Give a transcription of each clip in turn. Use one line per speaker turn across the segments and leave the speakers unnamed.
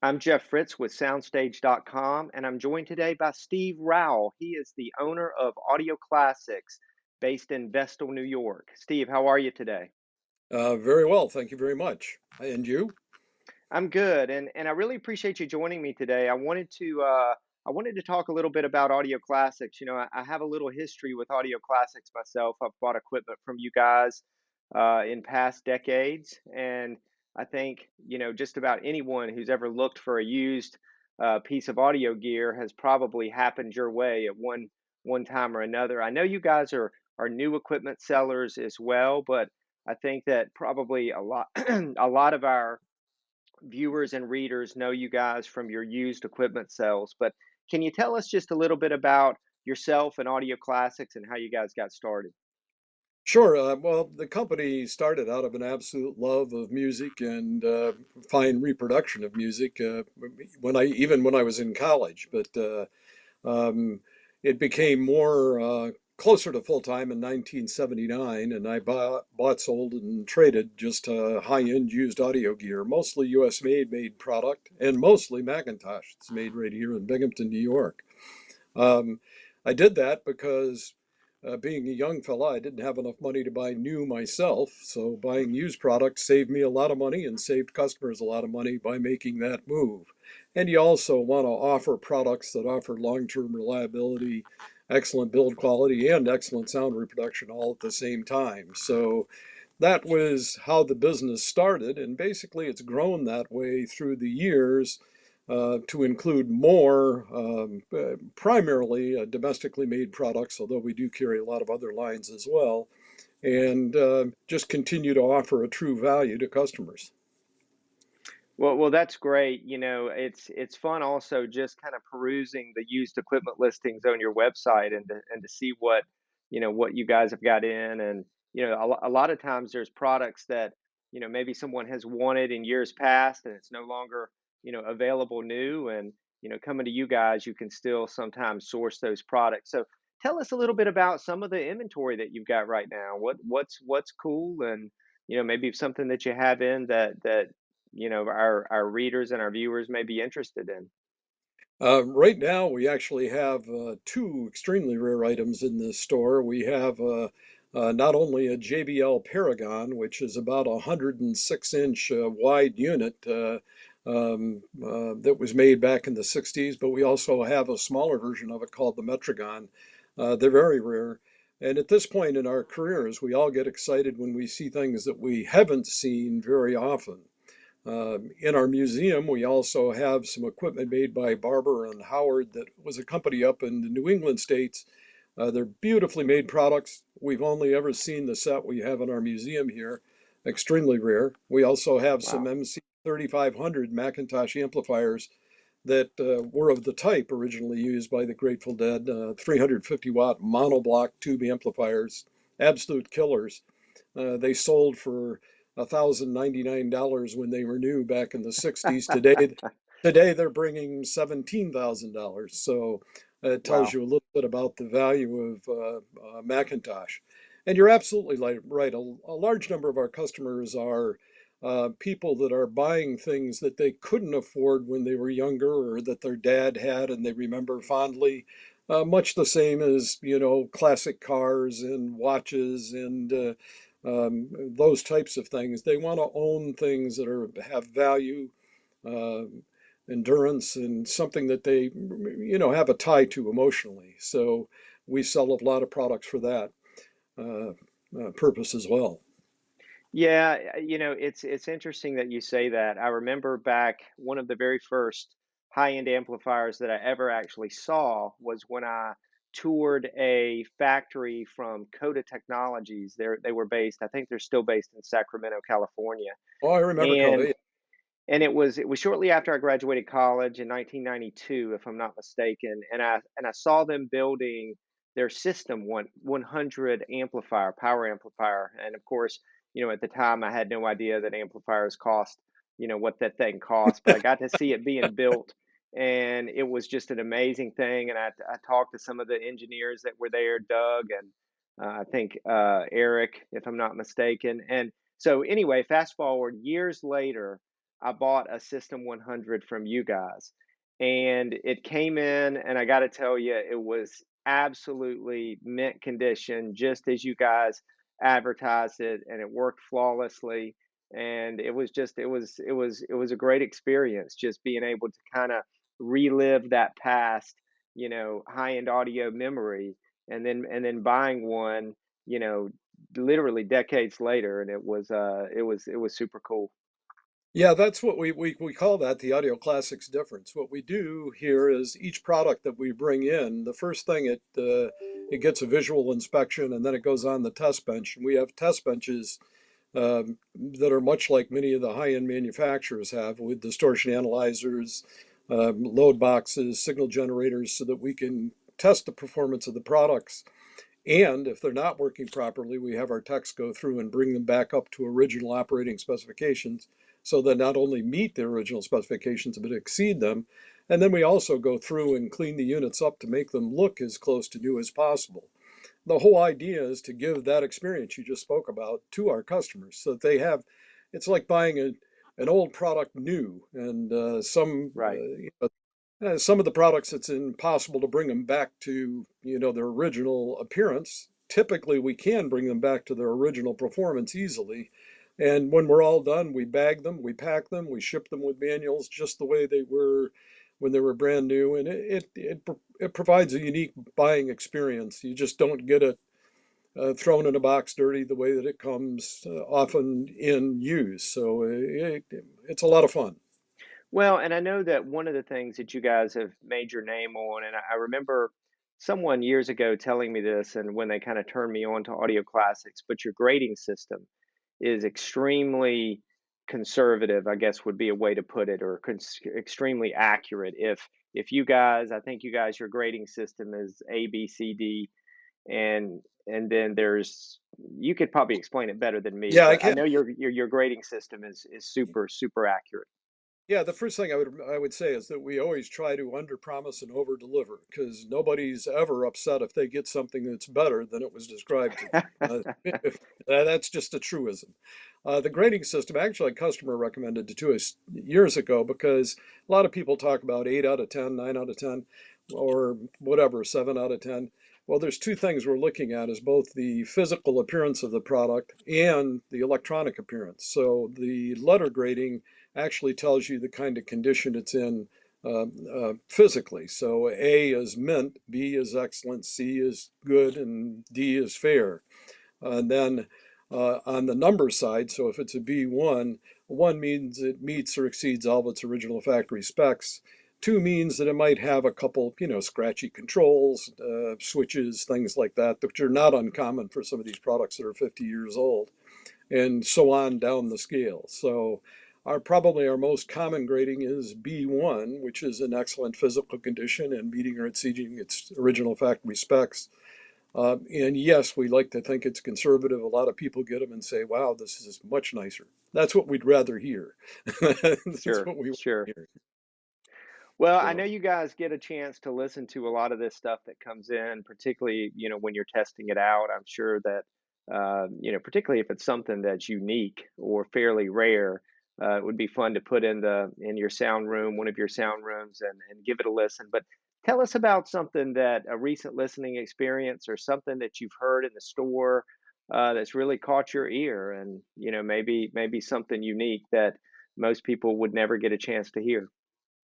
I'm Jeff Fritz with SoundStage.com, and I'm joined today by Steve Rowell. He is the owner of Audio Classics based in Vestal, New York. Steve, how are you today?
Very well, thank you very much. And you?
I'm good, and I really appreciate you joining me today. I wanted to talk a little bit about Audio Classics. I have a little history with Audio Classics myself. I've bought equipment from you guys in past decades, and I think just about anyone who's ever looked for a used piece of audio gear has probably happened your way at one time or another. I know you guys are new equipment sellers as well, but I think that probably a lot a lot of our viewers and readers know you guys from your used equipment sales, but can you tell us just a little bit about yourself and Audio Classics and how you guys got started?
Sure. Well, the company started out of an absolute love of music and fine reproduction of music when I was in college. But um, it became more closer to full time in 1979, and I bought, sold, and traded just high-end used audio gear, mostly U.S. made product, and mostly McIntosh. It's made right here in Binghamton, New York. Um, I did that because being a young fella, I didn't have enough money to buy new myself. So buying used products saved me a lot of money and saved customers a lot of money by making that move. And you also want to offer products that offer long-term reliability, excellent build quality, and excellent sound reproduction all at the same time. So that was how the business started. And basically, it's grown that way through the years to include more primarily domestically made products, although we do carry a lot of other lines as well, and just continue to offer a true value to customers.
Well, that's great. It's fun also just kind of perusing the used equipment listings on your website and to see what you guys have got in. And a lot of times there's products that maybe someone has wanted in years past and it's no longer available new. And coming to you guys, you can still sometimes source those products. So tell us a little bit about some of the inventory that you've got right now. What's cool, and maybe something that you have in that our readers and our viewers may be interested in.
Right now, we actually have two extremely rare items in this store. We have not only a JBL Paragon, which is about a 106-inch wide unit that was made back in the 60s, but we also have a smaller version of it called the Metragon. They're very rare. And at this point in our careers, we all get excited when we see things that we haven't seen very often. In our museum, we also have some equipment made by Barber and Howard that was a company up in the New England states. They're beautifully made products. We've only ever seen the set we have in our museum here, extremely rare. We also have some
Wow.
MC 3500 Macintosh amplifiers that were of the type originally used by the Grateful Dead, 350-watt monoblock tube amplifiers, absolute killers. They sold for $1,099 when they were new back in the 60s. Today they're bringing $17,000. So it tells
Wow.
you a little bit about the value of Macintosh. And you're absolutely right. A large number of our customers are people that are buying things that they couldn't afford when they were younger or that their dad had and they remember fondly. Much the same as, classic cars and watches and those types of things. They want to own things that have value, uh, endurance, and something that they, have a tie to emotionally. So we sell a lot of products for that uh, purpose as well.
Yeah, it's interesting that you say that. I remember back one of the very first high-end amplifiers that I ever actually saw was when I toured a factory from Coda Technologies. They were based, I think they're still based in Sacramento, California.
Oh, I remember
And
Coda.
and it was shortly after I graduated college in 1992, if I'm not mistaken, and I saw them building their system 100 amplifier, power amplifier, and of course, at the time I had no idea that amplifiers cost, what that thing cost, but I got to see it being built, and it was just an amazing thing. And I talked to some of the engineers that were there, Doug and I think Eric, if I'm not mistaken. And so anyway, fast forward years later. I bought a System 100 from you guys, and it came in, and I got to tell you, it was absolutely mint condition, just as you guys advertised it, and it worked flawlessly. And it was just, it was a great experience, just being able to kind of relive that past, high end audio memory, and then buying one, you know, literally decades later, and it was super cool.
Yeah, that's what we call that the Audio Classics difference. What we do here is each product that we bring in, the first thing it gets a visual inspection and then it goes on the test bench. And we have test benches that are much like many of the high-end manufacturers have with distortion analyzers, load boxes, signal generators, so that we can test the performance of the products. And if they're not working properly, we have our techs go through and bring them back up to original operating specifications so that not only meet the original specifications but exceed them. And then we also go through and clean the units up to make them look as close to new as possible. The whole idea is to give that experience you just spoke about to our customers so that they have, it's like buying an old product new. And
Right.
some of the products, it's impossible to bring them back to, their original appearance. Typically, we can bring them back to their original performance easily. And when we're all done, we bag them, we pack them, we ship them with manuals just the way they were when they were brand new. And it provides a unique buying experience. You just don't get it thrown in a box dirty the way that it comes often in use. So it's a lot of fun.
Well, and I know that one of the things that you guys have made your name on, and I remember someone years ago telling me this, and when they kind of turned me on to audio classics, but your grading system is extremely conservative, I guess would be a way to put it, or extremely accurate. If you guys, I think you guys, your grading system is A, B, C, D, and then there's, you could probably explain it better than me,
Yeah, I
but I
can.
know your grading system is super accurate.
Yeah, the first thing I would say is that we always try to underpromise and overdeliver because nobody's ever upset if they get something that's better than it was described to them. That's just a truism. The grading system, actually, a customer recommended it to us years ago because a lot of people talk about 8 out of 10, 9 out of 10, or whatever, 7 out of 10. Well, there's two things we're looking at is both the physical appearance of the product and the electronic appearance. So the letter grading actually tells you the kind of condition it's in physically. So A is mint, B is excellent, C is good, and D is fair. And then on the number side, so if it's a B1, 1 means it meets or exceeds all of its original factory specs. 2 means that it might have a couple, scratchy controls, switches, things like that, which are not uncommon for some of these products that are 50 years old, and so on down the scale. So probably our most common grading is B1, which is an excellent physical condition and meeting or exceeding its original factory specs. And yes, we like to think it's conservative. A lot of people get them and say, wow, this is much nicer. That's what we'd rather hear. That's
Sure,
what we want
sure.
to hear.
Well, I know
So,
you guys get a chance to listen to a lot of this stuff that comes in, particularly, when you're testing it out. I'm sure that, particularly if it's something that's unique or fairly rare, it would be fun to put in your sound room, one of your sound rooms, and give it a listen. But tell us about something that a recent listening experience or something that you've heard in the store that's really caught your ear, and maybe something unique that most people would never get a chance to hear.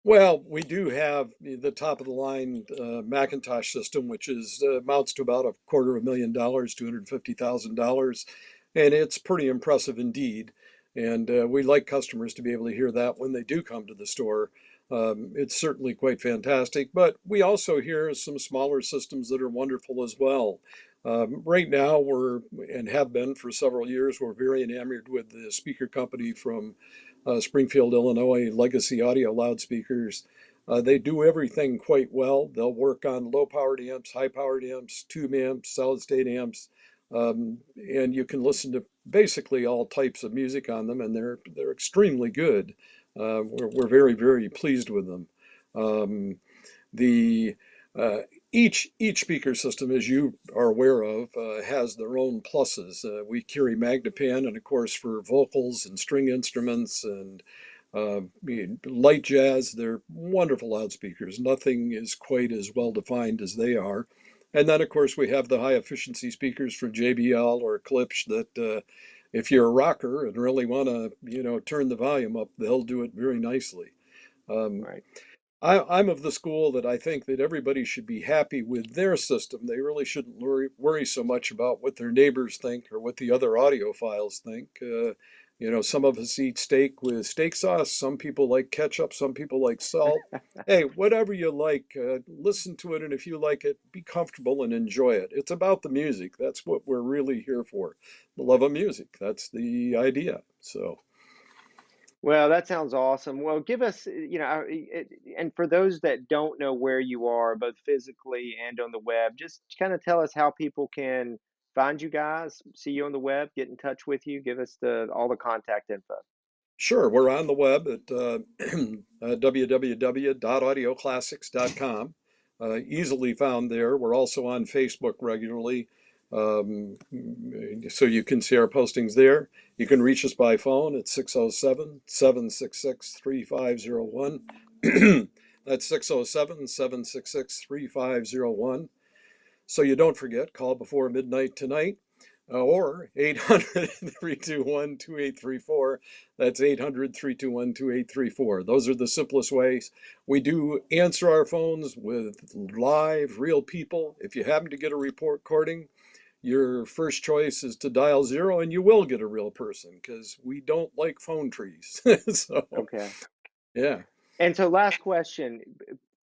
well, we do have the top of the line McIntosh system, which is amounts to about $250,000, $250,000, and it's pretty impressive indeed. And we like customers to be able to hear that when they do come to the store. It's certainly quite fantastic, but we also hear some smaller systems that are wonderful as well. Right now, and have been for several years, we're very enamored with the speaker company from Springfield, Illinois, Legacy Audio loudspeakers. They do everything quite well. They'll work on low powered amps, high powered amps, tube amps, solid state amps, and you can listen to basically all types of music on them, and they're extremely good. We're very pleased with them. Um, the each speaker system, as you are aware of, has their own pluses. We carry Magnepan, and of course for vocals and string instruments and Light Jazz, they're wonderful loudspeakers. Nothing is quite as well defined as they are. And then, of course, we have the high efficiency speakers from JBL or Klipsch that if you're a rocker and really want to, turn the volume up, they'll do it very nicely. Um,
Right.
I'm of the school that I think that everybody should be happy with their system. They really shouldn't worry so much about what their neighbors think or what the other audiophiles think. Some of us eat steak with steak sauce. Some people like ketchup. Some people like salt. Hey, whatever you like, listen to it. And if you like it, be comfortable and enjoy it. It's about the music. That's what we're really here for. The love of music. That's the idea. So.
Well, that sounds awesome. Well, give us, and for those that don't know where you are, both physically and on the web, just kind of tell us how people can find you guys, see you on the web, get in touch with you, give us the all the contact info.
Sure, we're on the web at www.audioclassics.com. Easily found there. We're also on Facebook regularly, um, so you can see our postings there. You can reach us by phone at 607-766-3501. That's 607-766-3501. So you don't forget, call before midnight tonight, or 800-321-2834. That's 800-321-2834. Those are the simplest ways. We do answer our phones with live, real people. If you happen to get a report recording, your first choice is to dial zero, and you will get a real person because we don't like phone trees. So,
Okay.
yeah.
And so last question,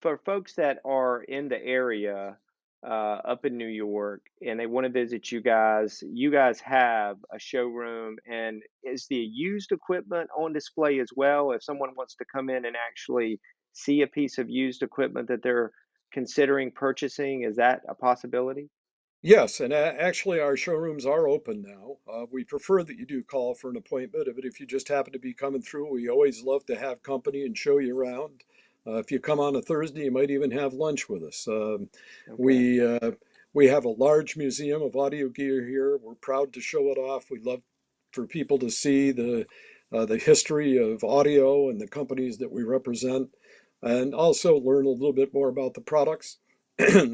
for folks that are in the area, up in New York, and they want to visit you guys have a showroom, and is the used equipment on display as well? If someone wants to come in and actually see a piece of used equipment that they're considering purchasing, is that a possibility?
Yes, and actually, our showrooms are open now. We prefer that you do call for an appointment, but if you just happen to be coming through, we always love to have company and show you around. If you come on a Thursday, you might even have lunch with us.
Okay,
We we have a large museum of audio gear here. We're proud to show it off. We love for people to see the history of audio and the companies that we represent, and also learn a little bit more about the products.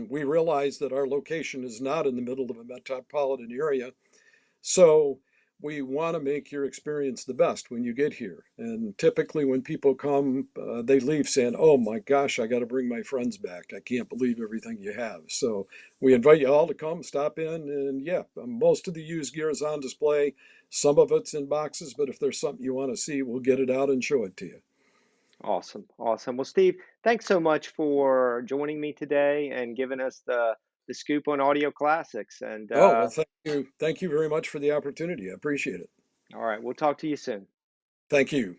We realize that our location is not in the middle of a metropolitan area, so we want to make your experience the best when you get here. And typically, when people come, they leave saying, "Oh my gosh, I got to bring my friends back. I can't believe everything you have." So we invite you all to come, stop in, and yeah, most of the used gear is on display. Some of it's in boxes, but if there's something you want to see, we'll get it out and show it to you.
awesome, awesome. Well, Steve, thanks so much for joining me today and giving us the scoop on audio classics. And
Oh, well, thank you. Thank you very much for the opportunity. I appreciate it.
all right, we'll talk to you soon.
Thank you.